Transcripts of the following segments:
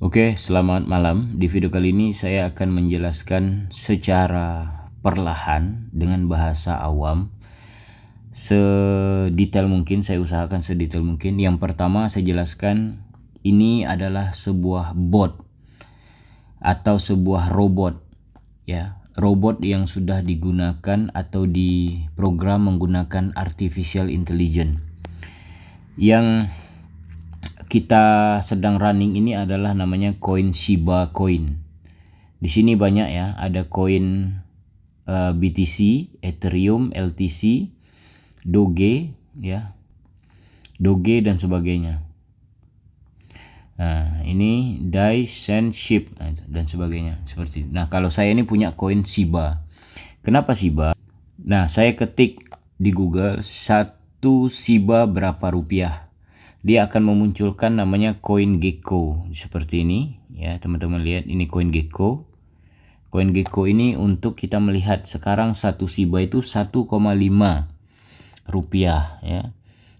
Oke, selamat malam. Di video kali ini saya akan menjelaskan secara perlahan dengan bahasa awam sedetail mungkin. Saya usahakan sedetail mungkin. Yang pertama saya jelaskan, ini adalah sebuah bot atau sebuah robot, ya. Robot yang sudah digunakan atau diprogram menggunakan artificial intelligence. Yang kita sedang running ini adalah namanya koin Shiba Coin. Di sini banyak ya, ada koin BTC, Ethereum, LTC, Doge, ya, Doge dan sebagainya. Nah, ini DAI, Send, Ship dan sebagainya seperti itu. Nah, kalau saya ini punya koin Shiba. Kenapa Shiba? Nah, saya ketik di Google 1 Shiba berapa rupiah. Dia akan memunculkan namanya koin Gecko seperti ini, ya teman-teman lihat, ini koin Gecko. Koin Gecko ini untuk kita melihat sekarang 1 Shiba itu 1,5 rupiah, ya.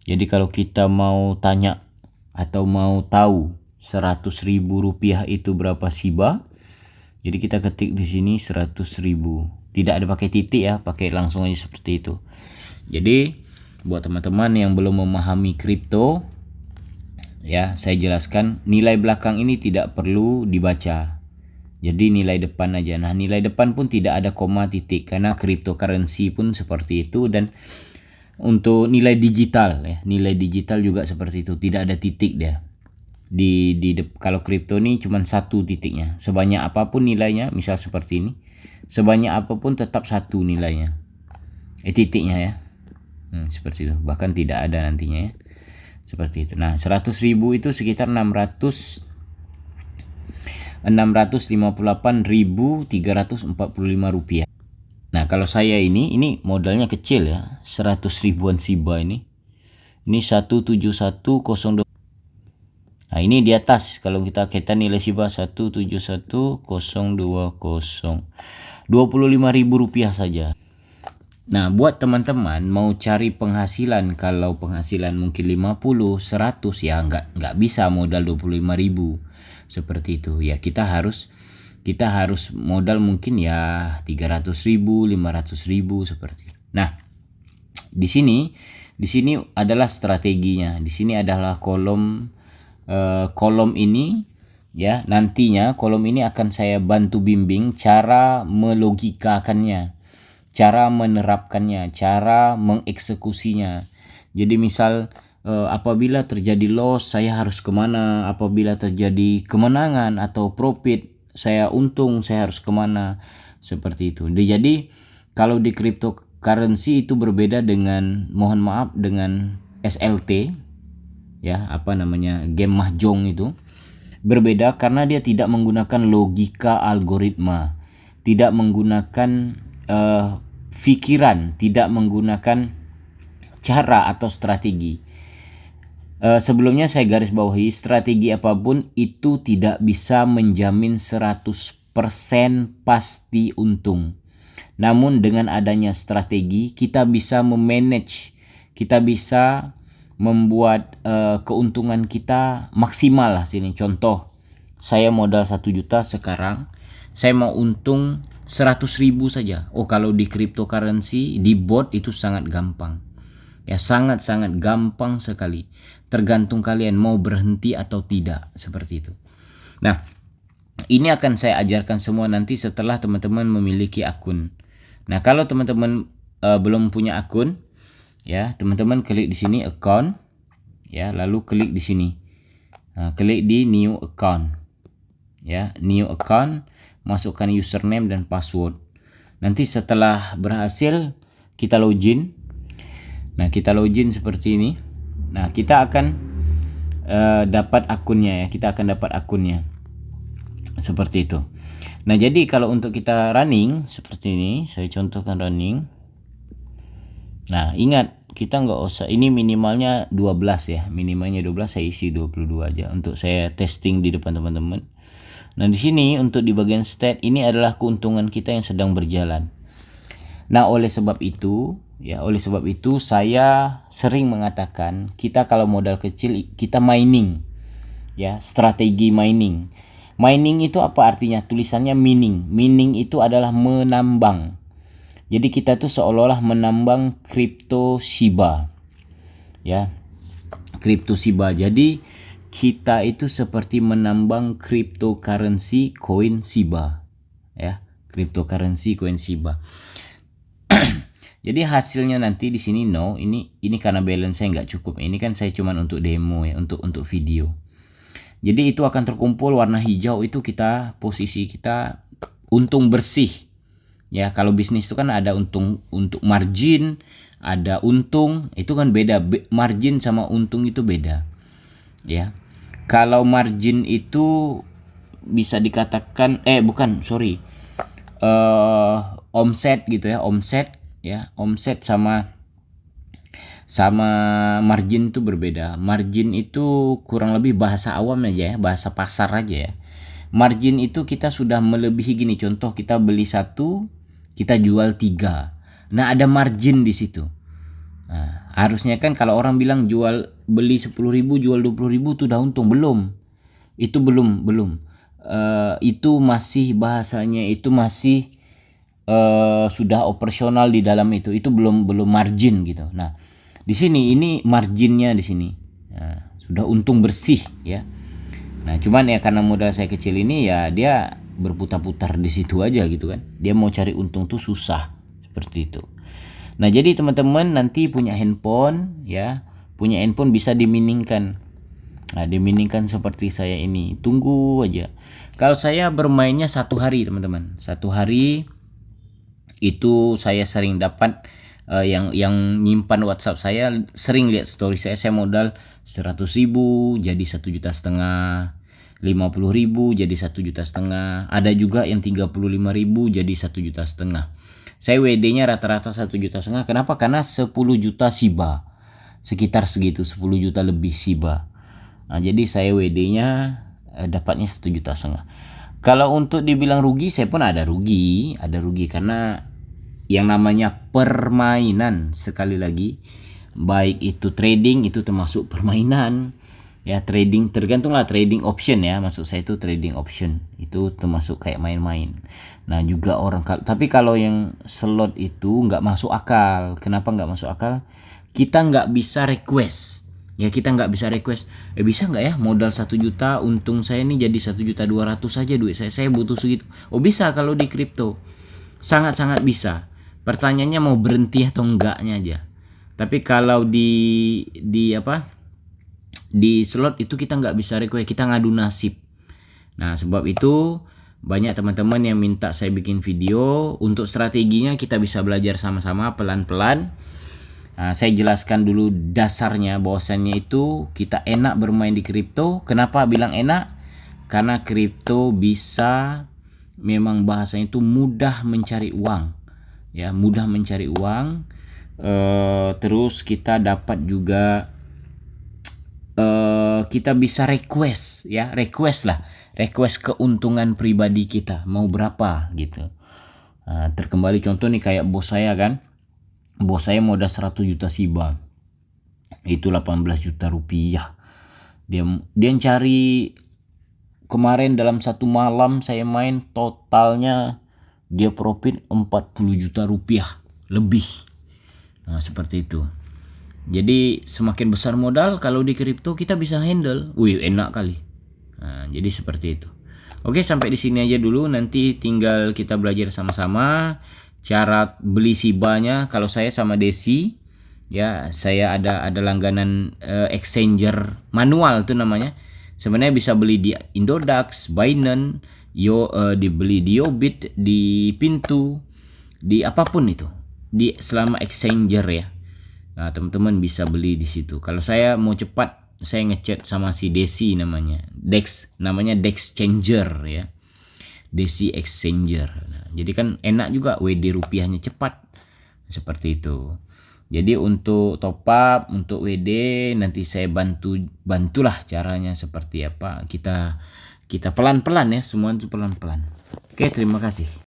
Jadi kalau kita mau tanya atau mau tahu 100.000 rupiah itu berapa Shiba, jadi kita ketik di sini 100.000. Tidak ada pakai titik ya, pakai langsung aja seperti itu. Jadi buat teman-teman yang belum memahami kripto, ya, saya jelaskan nilai belakang ini tidak perlu dibaca. Jadi nilai depan aja. Nah, nilai depan pun tidak ada koma titik karena cryptocurrency pun seperti itu. Dan untuk nilai digital, ya, nilai digital juga seperti itu, tidak ada titik dia. Kalau kripto ini cuma satu titiknya. Sebanyak apapun nilainya, misal seperti ini, sebanyak apapun tetap satu nilainya. Titiknya ya. Seperti itu. Bahkan tidak ada nantinya ya. Seperti itu. Nah, 100.000 itu sekitar 658.345 rupiah. Nah, kalau saya ini modalnya kecil ya, 100 ribuan Shiba ini. Ini 17102. Nah, ini di atas kalau kita nilai Shiba 1710220. 25.000 rupiah saja. Nah, buat teman-teman mau cari penghasilan, kalau penghasilan mungkin 50, 100 ya nggak bisa modal 25.000 seperti itu. Ya kita harus modal mungkin ya 300.000, 500.000 seperti itu. Nah, di sini adalah strateginya. Di sini adalah kolom ini, ya. Nantinya kolom ini akan saya bantu bimbing cara melogikakannya, cara menerapkannya, cara mengeksekusinya. Jadi misal apabila terjadi loss saya harus kemana, apabila terjadi kemenangan atau profit, saya untung saya harus kemana, seperti itu. Jadi kalau di cryptocurrency itu berbeda dengan, mohon maaf, dengan SLT, ya, game mahjong itu berbeda karena dia tidak menggunakan logika algoritma, tidak menggunakan pikiran, tidak menggunakan cara atau strategi. Sebelumnya saya garis bawahi, strategi apapun itu tidak bisa menjamin 100% pasti untung. Namun dengan adanya strategi kita bisa memanage, kita bisa membuat keuntungan kita maksimal lah sini. Contoh, saya modal 1 juta sekarang, saya mau untung 100.000 saja. Oh, kalau di cryptocurrency, di bot itu sangat gampang. Ya, sangat-sangat gampang sekali. Tergantung kalian mau berhenti atau tidak, seperti itu. Nah, ini akan saya ajarkan semua nanti setelah teman-teman memiliki akun. Nah, kalau teman-teman belum punya akun, ya, teman-teman klik di sini account, ya, lalu klik di sini. Nah, klik di new account. Ya, new account, masukkan username dan password. Nanti setelah berhasil kita login. Nah, kita login seperti ini. Nah, kita akan dapat akunnya ya. Kita akan dapat akunnya. Seperti itu. Nah, jadi kalau untuk kita running seperti ini, saya contohkan running. Nah, ingat, kita nggak usah, ini minimalnya 12 ya. Minimalnya 12, saya isi 22 aja untuk saya testing di depan teman-teman. Nah, di sini untuk di bagian stat, ini adalah keuntungan kita yang sedang berjalan. Nah, oleh sebab itu saya sering mengatakan, kita kalau modal kecil kita mining, ya, strategi mining. Mining itu apa artinya? Tulisannya mining. Mining itu adalah menambang. Jadi kita tuh seolah-olah menambang kripto Shiba. Ya. Kripto Shiba. Jadi kita itu seperti menambang cryptocurrency koin Shiba. Ya, cryptocurrency koin Shiba. Jadi hasilnya nanti di sini ini karena balance saya nggak cukup. Ini kan saya cuman untuk demo ya, untuk video. Jadi itu akan terkumpul warna hijau, itu posisi kita untung bersih. Ya, kalau bisnis itu kan ada untung untuk margin, ada untung, itu kan beda. Margin sama untung itu beda. Ya. Kalau margin itu bisa dikatakan omset gitu ya, omset sama margin itu berbeda. Margin itu kurang lebih bahasa awam aja ya, bahasa pasar aja ya. Margin itu kita sudah melebihi gini, contoh kita beli 1, kita jual 3. Nah, ada margin di situ. Nah, harusnya kan kalau orang bilang beli 10.000 jual 20.000 itu udah untung, belum. Itu belum. Itu masih bahasanya itu masih sudah operasional di dalam itu belum margin gitu. Nah, di sini ini marginnya di sini. Nah, sudah untung bersih ya. Nah, cuman ya karena modal saya kecil ini ya dia berputar-putar di situ aja gitu kan. Dia mau cari untung tuh susah seperti itu. Nah, jadi teman-teman nanti punya handphone bisa diminingkan. Nah, diminingkan seperti saya ini. Tunggu aja. Kalau saya bermainnya 1 hari teman-teman. 1 hari itu saya sering dapat yang nyimpan WhatsApp saya sering lihat story saya modal 100.000 jadi 1,5 juta, 50.000 jadi 1,5 juta, ada juga yang 35.000 jadi 1,5 juta. Saya WD-nya rata-rata 1,5 juta. Kenapa? Karena 10 juta Shiba, sekitar segitu, 10 juta lebih Shiba. Nah, jadi saya WD-nya dapatnya 1,5 juta. Kalau untuk dibilang rugi, saya pun ada rugi karena yang namanya permainan, sekali lagi, baik itu trading itu termasuk permainan ya. Trading tergantunglah, trading option ya, maksud saya itu trading option itu termasuk kayak main-main. Nah, juga tapi kalau yang slot itu nggak masuk akal. Kenapa nggak masuk akal? Kita nggak bisa request. Bisa nggak ya modal 1 juta, untung saya ini jadi 1.200.000 saja duit saya butuh segitu. Oh, bisa kalau di kripto, sangat-sangat bisa. Pertanyaannya mau berhenti atau enggaknya aja. Tapi kalau di slot itu kita nggak bisa request, kita ngadu nasib. Nah, sebab itu banyak teman-teman yang minta saya bikin video. Untuk strateginya kita bisa belajar sama-sama pelan-pelan. Nah, saya jelaskan dulu dasarnya, bahwasannya itu kita enak bermain di kripto. Kenapa bilang enak? Karena kripto bisa, memang bahasanya itu mudah mencari uang. Ya, mudah mencari uang. Terus kita dapat juga kita bisa request keuntungan pribadi kita mau berapa gitu. Terkembali contoh nih kayak bos saya kan. Bos saya modal 100 juta Shiba. Itu 18 juta rupiah. Dia cari kemarin dalam 1 malam saya main totalnya dia profit 40 juta rupiah lebih. Nah, seperti itu. Jadi semakin besar modal kalau di kripto kita bisa handle. Wih, enak kali. Nah, jadi seperti itu. Oke, sampai di sini aja dulu. Nanti tinggal kita belajar sama-sama cara beli Shibanya. Kalau saya sama Desi ya, saya ada langganan exchanger manual tuh namanya. Sebenarnya bisa beli di Indodax, Binance, dibeli di Yobit, di Pintu, di apapun itu, di selama exchanger ya. Nah, teman-teman bisa beli di situ. Kalau saya mau cepat, saya ngechat sama si Desi namanya Dexchanger ya, Desi Exchanger. Nah, jadi kan enak juga, WD rupiahnya cepat seperti itu. Jadi untuk top up, untuk WD nanti saya bantulah caranya seperti apa. Kita pelan-pelan ya, semua itu pelan-pelan. Oke, terima kasih.